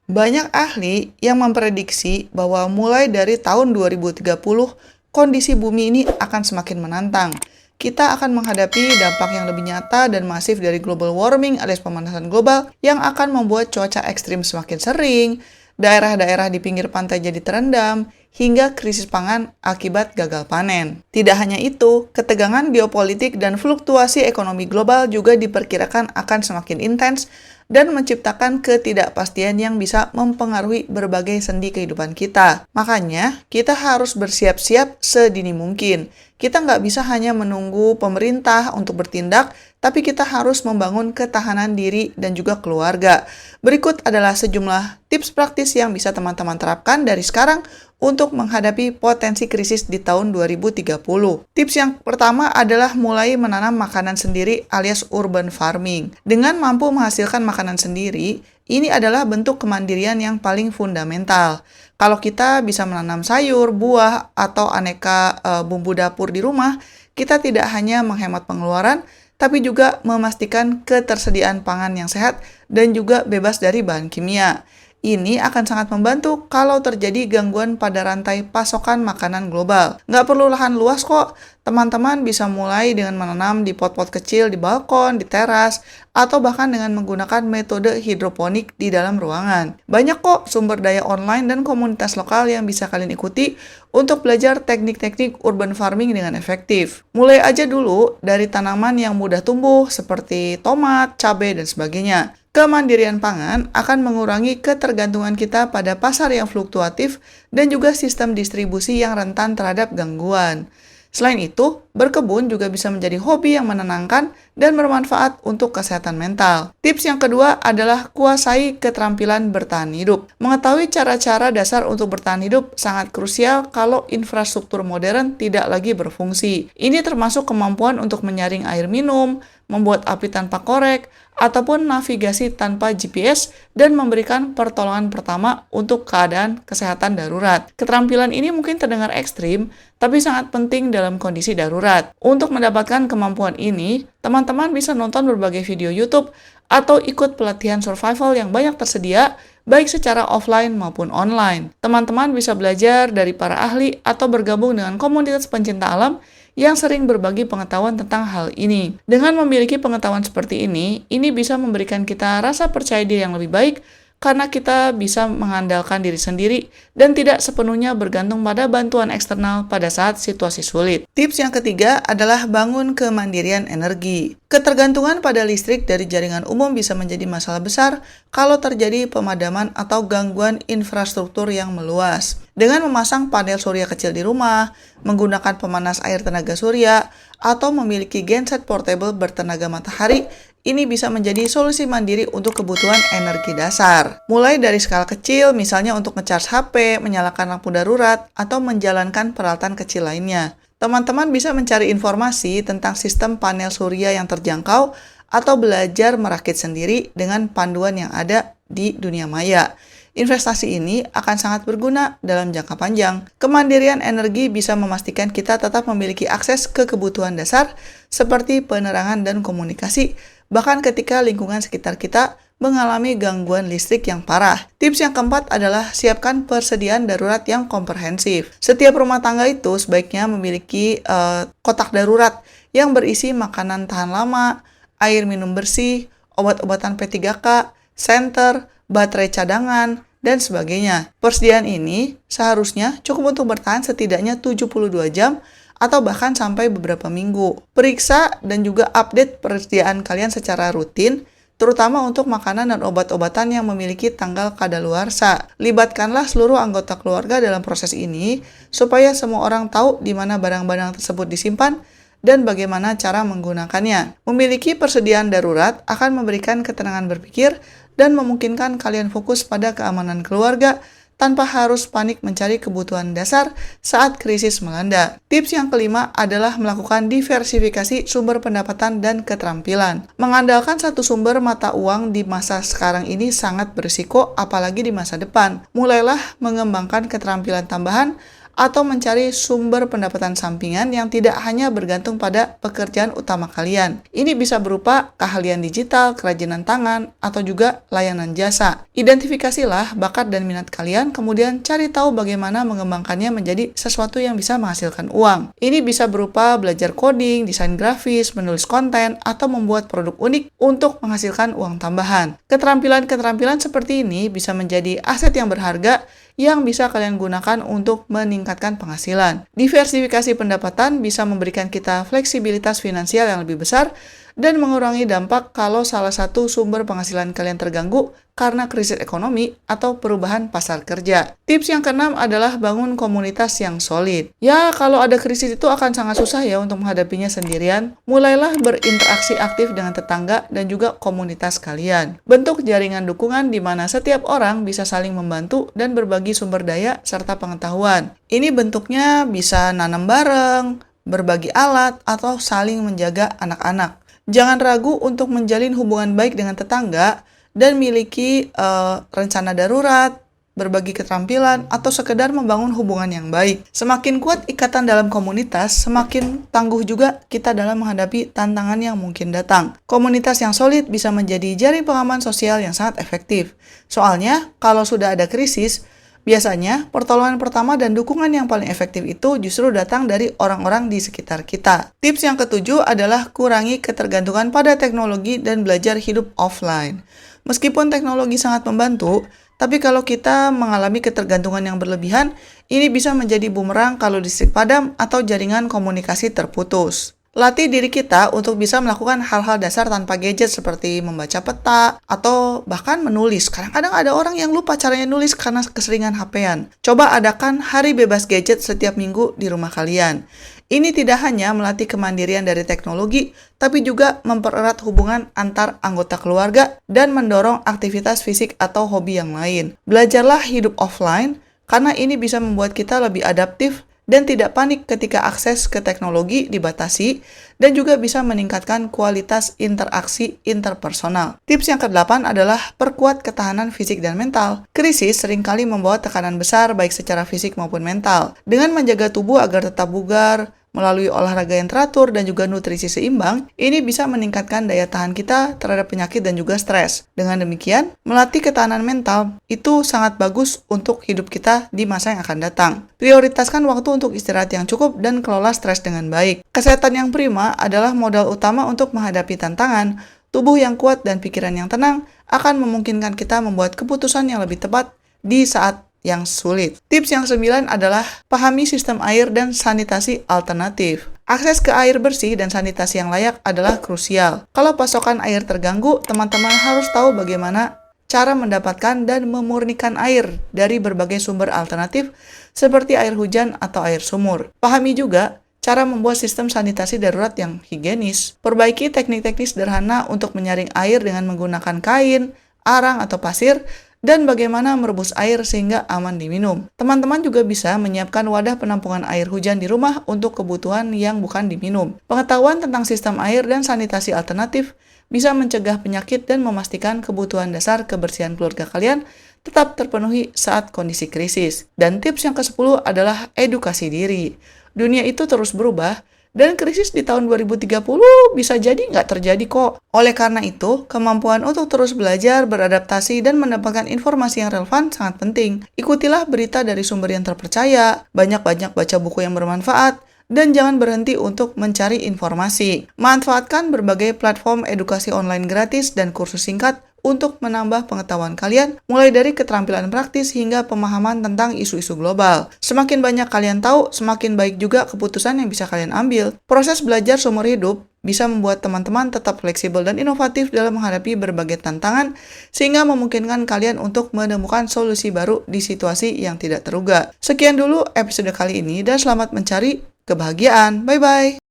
Banyak ahli yang memprediksi bahwa mulai dari tahun 2030, kondisi bumi ini akan semakin menantang. Kita akan menghadapi dampak yang lebih nyata dan masif dari global warming alias pemanasan global yang akan membuat cuaca ekstrim semakin sering, daerah-daerah di pinggir pantai jadi terendam, hingga krisis pangan akibat gagal panen. Tidak hanya itu, ketegangan geopolitik dan fluktuasi ekonomi global juga diperkirakan akan semakin intens dan menciptakan ketidakpastian yang bisa mempengaruhi berbagai sendi kehidupan kita. Makanya, kita harus bersiap-siap sedini mungkin. Kita nggak bisa hanya menunggu pemerintah untuk bertindak, tapi kita harus membangun ketahanan diri dan juga keluarga. Berikut adalah sejumlah tips praktis yang bisa teman-teman terapkan dari sekarang untuk menghadapi potensi krisis di tahun 2030. Tips yang pertama adalah mulai menanam makanan sendiri alias urban farming. Dengan mampu menghasilkan makanan sendiri, ini adalah bentuk kemandirian yang paling fundamental. Kalau kita bisa menanam sayur, buah, atau aneka bumbu dapur di rumah, kita tidak hanya menghemat pengeluaran, tapi juga memastikan ketersediaan pangan yang sehat dan juga bebas dari bahan kimia. Ini akan sangat membantu kalau terjadi gangguan pada rantai pasokan makanan global. Nggak perlu lahan luas kok, teman-teman bisa mulai dengan menanam di pot-pot kecil di balkon, di teras, atau bahkan dengan menggunakan metode hidroponik di dalam ruangan. Banyak kok sumber daya online dan komunitas lokal yang bisa kalian ikuti untuk belajar teknik-teknik urban farming dengan efektif. Mulai aja dulu dari tanaman yang mudah tumbuh seperti tomat, cabai, dan sebagainya. Kemandirian pangan akan mengurangi ketergantungan kita pada pasar yang fluktuatif dan juga sistem distribusi yang rentan terhadap gangguan. Selain itu, berkebun juga bisa menjadi hobi yang menenangkan dan bermanfaat untuk kesehatan mental. Tips yang kedua adalah kuasai keterampilan bertahan hidup. Mengetahui cara-cara dasar untuk bertahan hidup sangat krusial kalau infrastruktur modern tidak lagi berfungsi. Ini termasuk kemampuan untuk menyaring air minum, membuat api tanpa korek, ataupun navigasi tanpa GPS dan memberikan pertolongan pertama untuk keadaan kesehatan darurat. Keterampilan ini mungkin terdengar ekstrim, tapi sangat penting dalam kondisi darurat. Untuk mendapatkan kemampuan ini, teman-teman bisa nonton berbagai video YouTube atau ikut pelatihan survival yang banyak tersedia, baik secara offline maupun online. Teman-teman bisa belajar dari para ahli atau bergabung dengan komunitas pencinta alam yang sering berbagi pengetahuan tentang hal ini. Dengan memiliki pengetahuan seperti ini bisa memberikan kita rasa percaya diri yang lebih baik karena kita bisa mengandalkan diri sendiri dan tidak sepenuhnya bergantung pada bantuan eksternal pada saat situasi sulit. Tips yang ketiga adalah bangun kemandirian energi. Ketergantungan pada listrik dari jaringan umum bisa menjadi masalah besar kalau terjadi pemadaman atau gangguan infrastruktur yang meluas. Dengan memasang panel surya kecil di rumah, menggunakan pemanas air tenaga surya, atau memiliki genset portable bertenaga matahari, ini bisa menjadi solusi mandiri untuk kebutuhan energi dasar. Mulai dari skala kecil, misalnya untuk ngecas HP, menyalakan lampu darurat, atau menjalankan peralatan kecil lainnya. Teman-teman bisa mencari informasi tentang sistem panel surya yang terjangkau atau belajar merakit sendiri dengan panduan yang ada di dunia maya. Investasi ini akan sangat berguna dalam jangka panjang. Kemandirian energi bisa memastikan kita tetap memiliki akses ke kebutuhan dasar seperti penerangan dan komunikasi, bahkan ketika lingkungan sekitar kita mengalami gangguan listrik yang parah. Tips yang keempat adalah siapkan persediaan darurat yang komprehensif. Setiap rumah tangga itu sebaiknya memiliki kotak darurat yang berisi makanan tahan lama, air minum bersih, obat-obatan P3K, senter, baterai cadangan, dan sebagainya. Persediaan ini seharusnya cukup untuk bertahan setidaknya 72 jam atau bahkan sampai beberapa minggu. Periksa dan juga update persediaan kalian secara rutin, terutama untuk makanan dan obat-obatan yang memiliki tanggal kadaluarsa. Libatkanlah seluruh anggota keluarga dalam proses ini, supaya semua orang tahu di mana barang-barang tersebut disimpan dan bagaimana cara menggunakannya. Memiliki persediaan darurat akan memberikan ketenangan berpikir dan memungkinkan kalian fokus pada keamanan keluarga tanpa harus panik mencari kebutuhan dasar saat krisis melanda. Tips yang kelima adalah melakukan diversifikasi sumber pendapatan dan keterampilan. Mengandalkan satu sumber mata uang di masa sekarang ini sangat berisiko, apalagi di masa depan. Mulailah mengembangkan keterampilan tambahan atau mencari sumber pendapatan sampingan yang tidak hanya bergantung pada pekerjaan utama kalian. Ini bisa berupa keahlian digital, kerajinan tangan, atau juga layanan jasa. Identifikasilah bakat dan minat kalian, kemudian cari tahu bagaimana mengembangkannya menjadi sesuatu yang bisa menghasilkan uang. Ini bisa berupa belajar coding, desain grafis, menulis konten, atau membuat produk unik untuk menghasilkan uang tambahan. Keterampilan-keterampilan seperti ini bisa menjadi aset yang berharga yang bisa kalian gunakan untuk meningkatkan penghasilan. Diversifikasi pendapatan bisa memberikan kita fleksibilitas finansial yang lebih besar dan mengurangi dampak kalau salah satu sumber penghasilan kalian terganggu karena krisis ekonomi atau perubahan pasar kerja. Tips yang keenam adalah bangun komunitas yang solid. Ya, kalau ada krisis itu akan sangat susah ya untuk menghadapinya sendirian. Mulailah berinteraksi aktif dengan tetangga dan juga komunitas kalian. Bentuk jaringan dukungan di mana setiap orang bisa saling membantu dan berbagi sumber daya serta pengetahuan. Ini bentuknya bisa nanam bareng, berbagi alat, atau saling menjaga anak-anak. Jangan ragu untuk menjalin hubungan baik dengan tetangga dan miliki rencana darurat, berbagi keterampilan, atau sekedar membangun hubungan yang baik. Semakin kuat ikatan dalam komunitas, semakin tangguh juga kita dalam menghadapi tantangan yang mungkin datang. Komunitas yang solid bisa menjadi jaring pengaman sosial yang sangat efektif. Soalnya, kalau sudah ada krisis, biasanya, pertolongan pertama dan dukungan yang paling efektif itu justru datang dari orang-orang di sekitar kita. Tips yang ketujuh adalah kurangi ketergantungan pada teknologi dan belajar hidup offline. Meskipun teknologi sangat membantu, tapi kalau kita mengalami ketergantungan yang berlebihan, ini bisa menjadi bumerang kalau listrik padam atau jaringan komunikasi terputus. Latih diri kita untuk bisa melakukan hal-hal dasar tanpa gadget seperti membaca peta atau bahkan menulis. Kadang-kadang ada orang yang lupa caranya nulis karena keseringan HP-an. Coba adakan hari bebas gadget setiap minggu di rumah kalian. Ini tidak hanya melatih kemandirian dari teknologi, tapi juga mempererat hubungan antar anggota keluarga dan mendorong aktivitas fisik atau hobi yang lain. Belajarlah hidup offline, karena ini bisa membuat kita lebih adaptif dan tidak panik ketika akses ke teknologi dibatasi, dan juga bisa meningkatkan kualitas interaksi interpersonal. Tips yang ke-8 adalah perkuat ketahanan fisik dan mental. Krisis seringkali membawa tekanan besar baik secara fisik maupun mental. Dengan menjaga tubuh agar tetap bugar, melalui olahraga yang teratur dan juga nutrisi seimbang, ini bisa meningkatkan daya tahan kita terhadap penyakit dan juga stres. Dengan demikian, melatih ketahanan mental itu sangat bagus untuk hidup kita di masa yang akan datang. Prioritaskan waktu untuk istirahat yang cukup dan kelola stres dengan baik. Kesehatan yang prima adalah modal utama untuk menghadapi tantangan. Tubuh yang kuat dan pikiran yang tenang akan memungkinkan kita membuat keputusan yang lebih tepat di saat yang sulit. Tips yang 9 adalah pahami sistem air dan sanitasi alternatif. Akses ke air bersih dan sanitasi yang layak adalah krusial. Kalau pasokan air terganggu, teman-teman harus tahu bagaimana cara mendapatkan dan memurnikan air dari berbagai sumber alternatif seperti air hujan atau air sumur. Pahami juga cara membuat sistem sanitasi darurat yang higienis. Perbaiki teknik-teknik sederhana untuk menyaring air dengan menggunakan kain, arang, atau pasir, dan bagaimana merebus air sehingga aman diminum. Teman-teman juga bisa menyiapkan wadah penampungan air hujan di rumah untuk kebutuhan yang bukan diminum. Pengetahuan tentang sistem air dan sanitasi alternatif bisa mencegah penyakit dan memastikan kebutuhan dasar kebersihan keluarga kalian tetap terpenuhi saat kondisi krisis. Dan tips yang ke-10 adalah edukasi diri. Dunia itu terus berubah, dan krisis di tahun 2030 bisa jadi nggak terjadi kok. Oleh karena itu, kemampuan untuk terus belajar, beradaptasi, dan mendapatkan informasi yang relevan sangat penting. Ikutilah berita dari sumber yang terpercaya, banyak-banyak baca buku yang bermanfaat, dan jangan berhenti untuk mencari informasi. Manfaatkan berbagai platform edukasi online gratis dan kursus singkat untuk menambah pengetahuan kalian, mulai dari keterampilan praktis hingga pemahaman tentang isu-isu global. Semakin banyak kalian tahu, semakin baik juga keputusan yang bisa kalian ambil. Proses belajar seumur hidup bisa membuat teman-teman tetap fleksibel dan inovatif dalam menghadapi berbagai tantangan, sehingga memungkinkan kalian untuk menemukan solusi baru di situasi yang tidak terduga. Sekian dulu episode kali ini, dan selamat mencari kebahagiaan. Bye-bye!